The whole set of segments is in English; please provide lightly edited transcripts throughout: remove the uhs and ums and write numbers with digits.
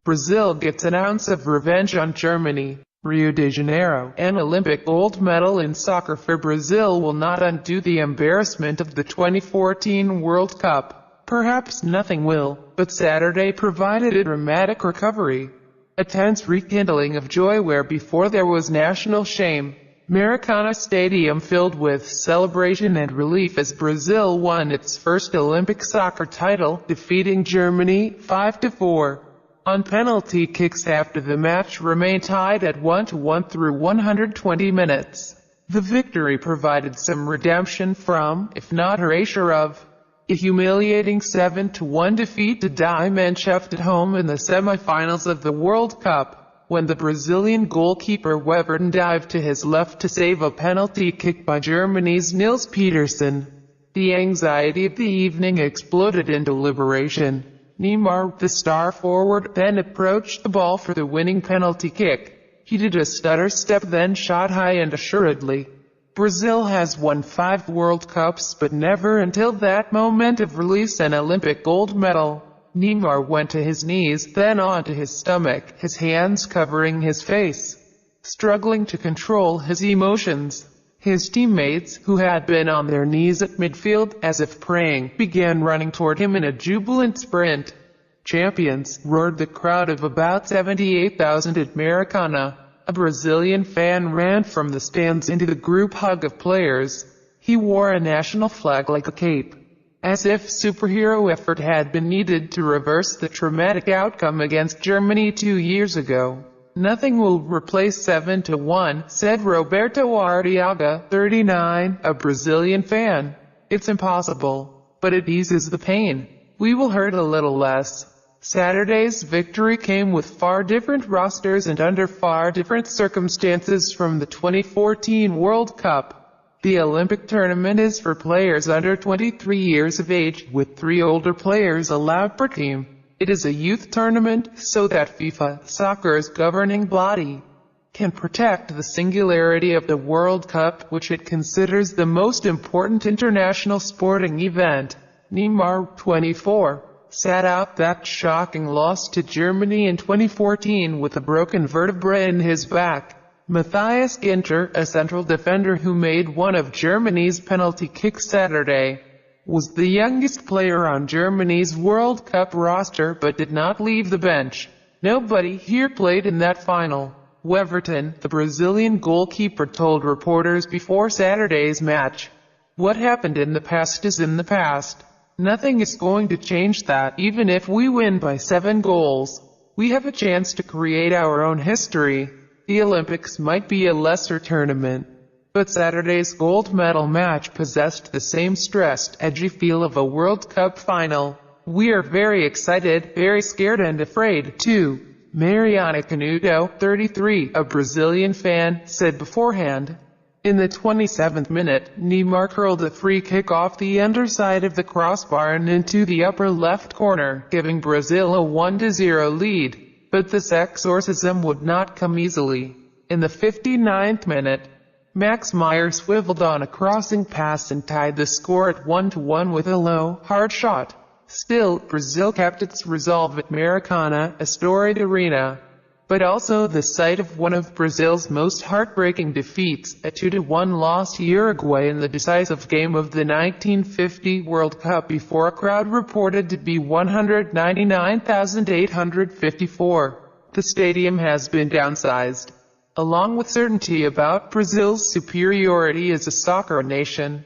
Brazil gets an ounce of revenge on Germany. Rio de Janeiro, an Olympic gold medal in soccer for Brazil will not undo the embarrassment of the 2014 World Cup. Perhaps nothing will, but Saturday provided a dramatic recovery. A tense rekindling of joy where before there was national shame. Maracana Stadium filled with celebration and relief as Brazil won its first Olympic soccer title, defeating Germany 5-4. On penalty kicks after the match remained tied at 1-1 through 120 minutes. The victory provided some redemption from, if not erasure of, a humiliating 7-1 defeat to Die Mannschaft at home in the semifinals of the World Cup, when the Brazilian goalkeeper Weverton dived to his left to save a penalty kick by Germany's Nils Petersen. The anxiety of the evening exploded into liberation. Neymar, the star forward, then approached the ball for the winning penalty kick. He did a stutter step then shot high and assuredly. Brazil has won 5 World Cups but never until that moment of release an Olympic gold medal. Neymar went to his knees, then onto his stomach, his hands covering his face, struggling to control his emotions. His teammates, who had been on their knees at midfield, as if praying, began running toward him in a jubilant sprint. "Champions!" roared the crowd of about 78,000 at Maracana. A Brazilian fan ran from the stands into the group hug of players. He wore a national flag like a cape, as if superhero effort had been needed to reverse the traumatic outcome against Germany 2 years ago. "Nothing will replace 7-1, said Roberto Arriaga, 39, a Brazilian fan. "It's impossible, but it eases the pain. We will hurt a little less." Saturday's victory came with far different rosters and under far different circumstances from the 2014 World Cup. The Olympic tournament is for players under 23 years of age, with 3 older players allowed per team. It is a youth tournament, so that FIFA, soccer's governing body, can protect the singularity of the World Cup, which it considers the most important international sporting event. Neymar, 24, sat out that shocking loss to Germany in 2014 with a broken vertebra in his back. Matthias Ginter, a central defender who made one of Germany's penalty kicks Saturday, was the youngest player on Germany's World Cup roster but did not leave the bench. Nobody here played in that final. Weverton, the Brazilian goalkeeper, told reporters before Saturday's match, "What happened in the past is in the past. Nothing is going to change that, even if we win by 7 goals. We have a chance to create our own history. The Olympics might be a lesser tournament, but Saturday's gold medal match possessed the same stressed, edgy feel of a World Cup final. We are very excited, very scared and afraid, too." Mariana Canudo, 33, a Brazilian fan, said beforehand. In the 27th minute, Neymar curled a free kick off the underside of the crossbar and into the upper left corner, giving Brazil a 1-0 lead. But this exorcism would not come easily. In the 59th minute, Max Meyer swiveled on a crossing pass and tied the score at 1-1 with a low, hard shot. Still, Brazil kept its resolve at Maracana, a storied arena, but also the site of one of Brazil's most heartbreaking defeats, a 2-1 loss to Uruguay in the decisive game of the 1950 World Cup before a crowd reported to be 199,854. The stadium has been downsized, along with certainty about Brazil's superiority as a soccer nation.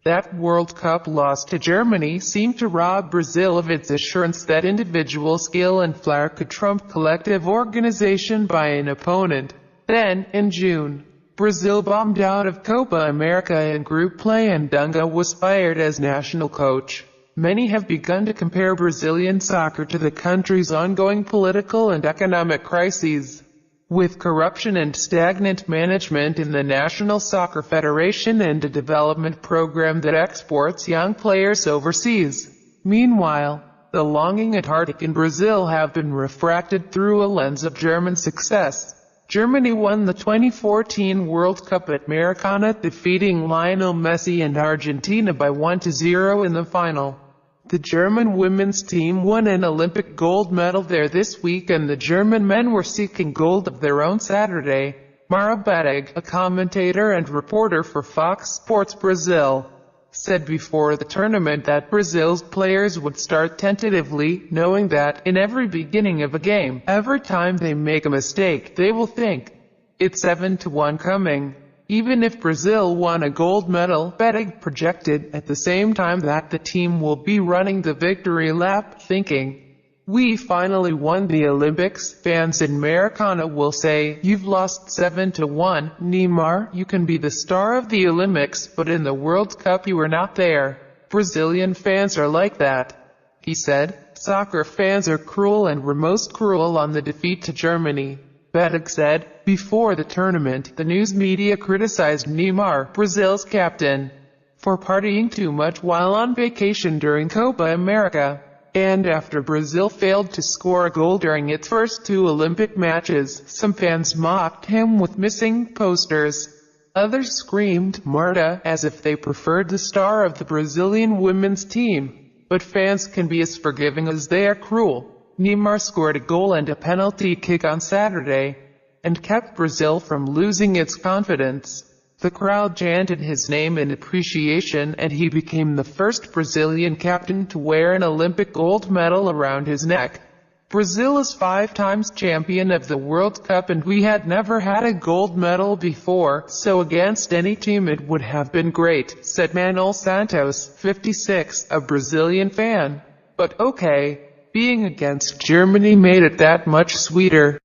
That World Cup loss to Germany seemed to rob Brazil of its assurance that individual skill and flair could trump collective organization by an opponent. Then, in June, Brazil bombed out of Copa America in group play and Dunga was fired as national coach. Many have begun to compare Brazilian soccer to the country's ongoing political and economic crises. With corruption and stagnant management in the National Soccer Federation and a development program that exports young players overseas. Meanwhile, the longing and heartache in Brazil have been refracted through a lens of German success. Germany won the 2014 World Cup at Maracana, defeating Lionel Messi and Argentina by 1-0 in the final. The German women's team won an Olympic gold medal there this week, and the German men were seeking gold of their own Saturday. Maracana, a commentator and reporter for Fox Sports Brazil, said before the tournament that Brazil's players would start tentatively, knowing that, in every beginning of a game, every time they make a mistake, they will think, it's 7-1 coming. Even if Brazil won a gold medal, Petersen projected at the same time that the team will be running the victory lap, thinking, we finally won the Olympics. Fans in Maracana will say, you've lost 7-1, Neymar, you can be the star of the Olympics, but in the World Cup you were not there. Brazilian fans are like that, he said. Soccer fans are cruel and were most cruel on the defeat to Germany, Petersen said. Before the tournament, the news media criticized Neymar, Brazil's captain, for partying too much while on vacation during Copa America. And after Brazil failed to score a goal during its first 2 Olympic matches, some fans mocked him with missing posters. Others screamed Marta as if they preferred the star of the Brazilian women's team. But fans can be as forgiving as they are cruel. Neymar scored a goal and a penalty kick on Saturday, and kept Brazil from losing its confidence. The crowd chanted his name in appreciation, and he became the first Brazilian captain to wear an Olympic gold medal around his neck. Brazil is 5 times champion of the World Cup, and we had never had a gold medal before, so against any team it would have been great, said Manuel Santos, 56, a Brazilian fan. But okay, being against Germany made it that much sweeter.